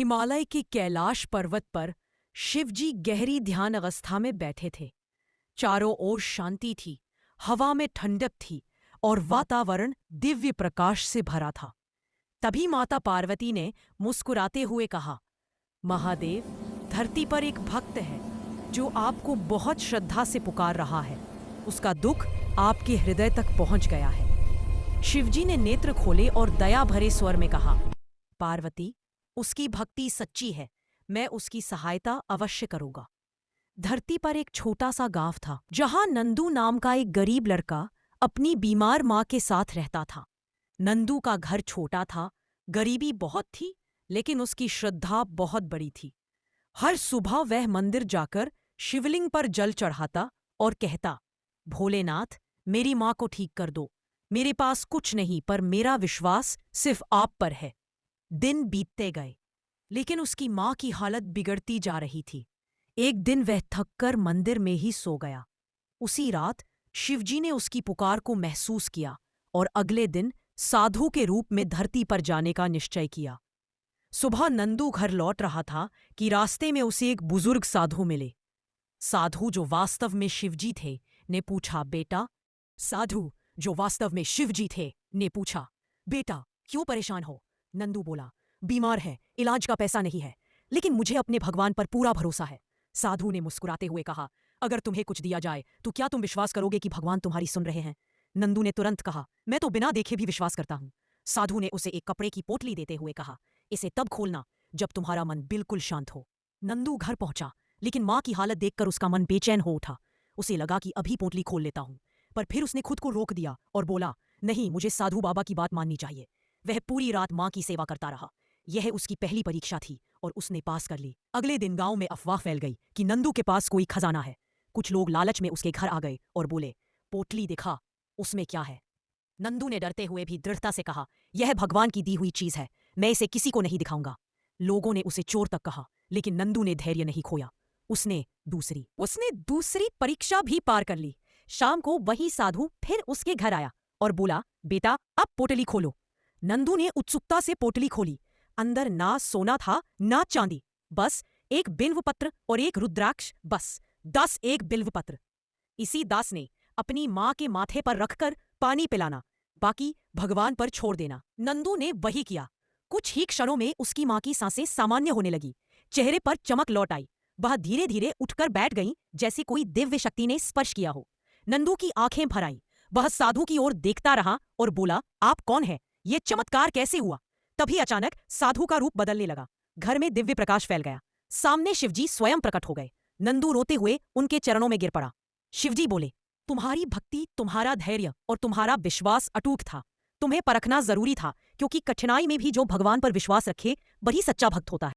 हिमालय के कैलाश पर्वत पर शिवजी गहरी ध्यान अवस्था में बैठे थे। चारों ओर शांति थी, हवा में ठंडक थी और वातावरण दिव्य प्रकाश से भरा था। तभी माता पार्वती ने मुस्कुराते हुए कहा, महादेव, धरती पर एक भक्त है जो आपको बहुत श्रद्धा से पुकार रहा है। उसका दुख आपके हृदय तक पहुंच गया है। शिवजी ने नेत्र खोले और दया भरे स्वर में कहा, पार्वती, उसकी भक्ति सच्ची है, मैं उसकी सहायता अवश्य करूंगा। धरती पर एक छोटा सा गांव था जहां नंदू नाम का एक गरीब लड़का अपनी बीमार मां के साथ रहता था। नंदू का घर छोटा था, गरीबी बहुत थी, लेकिन उसकी श्रद्धा बहुत बड़ी थी। हर सुबह वह मंदिर जाकर शिवलिंग पर जल चढ़ाता और कहता, भोलेनाथ, मेरी मां को ठीक कर दो। मेरे पास कुछ नहीं, पर मेरा विश्वास सिर्फ आप पर है। दिन बीतते गए, लेकिन उसकी मां की हालत बिगड़ती जा रही थी। एक दिन वह थककर मंदिर में ही सो गया। उसी रात शिवजी ने उसकी पुकार को महसूस किया और अगले दिन साधु के रूप में धरती पर जाने का निश्चय किया। सुबह नंदू घर लौट रहा था कि रास्ते में उसे एक बुजुर्ग साधु मिले। साधु जो वास्तव में शिवजी थे ने पूछा, बेटा। साधु जो वास्तव में शिवजी थे ने पूछा, बेटा, क्यों परेशान हो? नंदू बोला, बीमार है, इलाज का पैसा नहीं है, लेकिन मुझे अपने भगवान पर पूरा भरोसा है। साधु ने मुस्कुराते हुए कहा, अगर तुम्हें कुछ दिया जाए तो क्या तुम विश्वास करोगे कि भगवान तुम्हारी सुन रहे हैं? नंदू ने तुरंत कहा, मैं तो बिना देखे भी विश्वास करता हूं। साधु ने उसे एक कपड़े की पोटली देते हुए कहा, इसे तब खोलना जब तुम्हारा मन बिल्कुल शांत हो। नंदू घर पहुंचा, लेकिन मां की हालत देखकर उसका मन बेचैन हो उठा। उसे लगा कि अभी पोटली खोल लेता हूं, पर फिर उसने खुद को रोक दिया और बोला, नहीं, मुझे साधु बाबा की बात माननी चाहिए। वह पूरी रात मां की सेवा करता रहा। यह उसकी पहली परीक्षा थी और उसने पास कर ली। अगले दिन गांव में अफवाह फैल गई कि नंदू के पास कोई खजाना है। कुछ लोग लालच में उसके घर आ गए और बोले, पोटली दिखा, उसमें क्या है? नंदू ने डरते हुए भी दृढ़ता से कहा, यह भगवान की दी हुई चीज है, मैं इसे किसी को नहीं दिखाऊंगा। लोगों ने उसे चोर तक कहा, लेकिन नंदू ने धैर्य नहीं खोया। उसने दूसरी परीक्षा भी पार कर ली। शाम को वही साधु फिर उसके घर आया और बोला, बेटा, अब पोटली खोलो। नंदू ने उत्सुकता से पोटली खोली। अंदर ना सोना था ना चांदी, बस एक बिल्वपत्र और एक रुद्राक्ष, बस 10 एक बिल्वपत्र। इसी दास ने अपनी मां के माथे पर रखकर पानी पिलाना, बाकी भगवान पर छोड़ देना। नंदू ने वही किया। कुछ ही क्षणों में उसकी मां की सांसें सामान्य होने लगी, चेहरे पर चमक लौट आई। वह धीरे धीरे उठकर बैठ गई, जैसे कोई दिव्य शक्ति ने स्पर्श किया हो। नंदू की आंखें भर आईं। वह साधु की ओर देखता रहा और बोला, आप कौन है? ये चमत्कार कैसे हुआ? तभी अचानक साधु का रूप बदलने लगा। घर में दिव्य प्रकाश फैल गया। सामने शिवजी स्वयं प्रकट हो गए। नंदू रोते हुए उनके चरणों में गिर पड़ा। शिवजी बोले, तुम्हारी भक्ति, तुम्हारा धैर्य और तुम्हारा विश्वास अटूट था। तुम्हें परखना जरूरी था, क्योंकि कठिनाई में भी जो भगवान पर विश्वास रखे वही सच्चा भक्त होता है।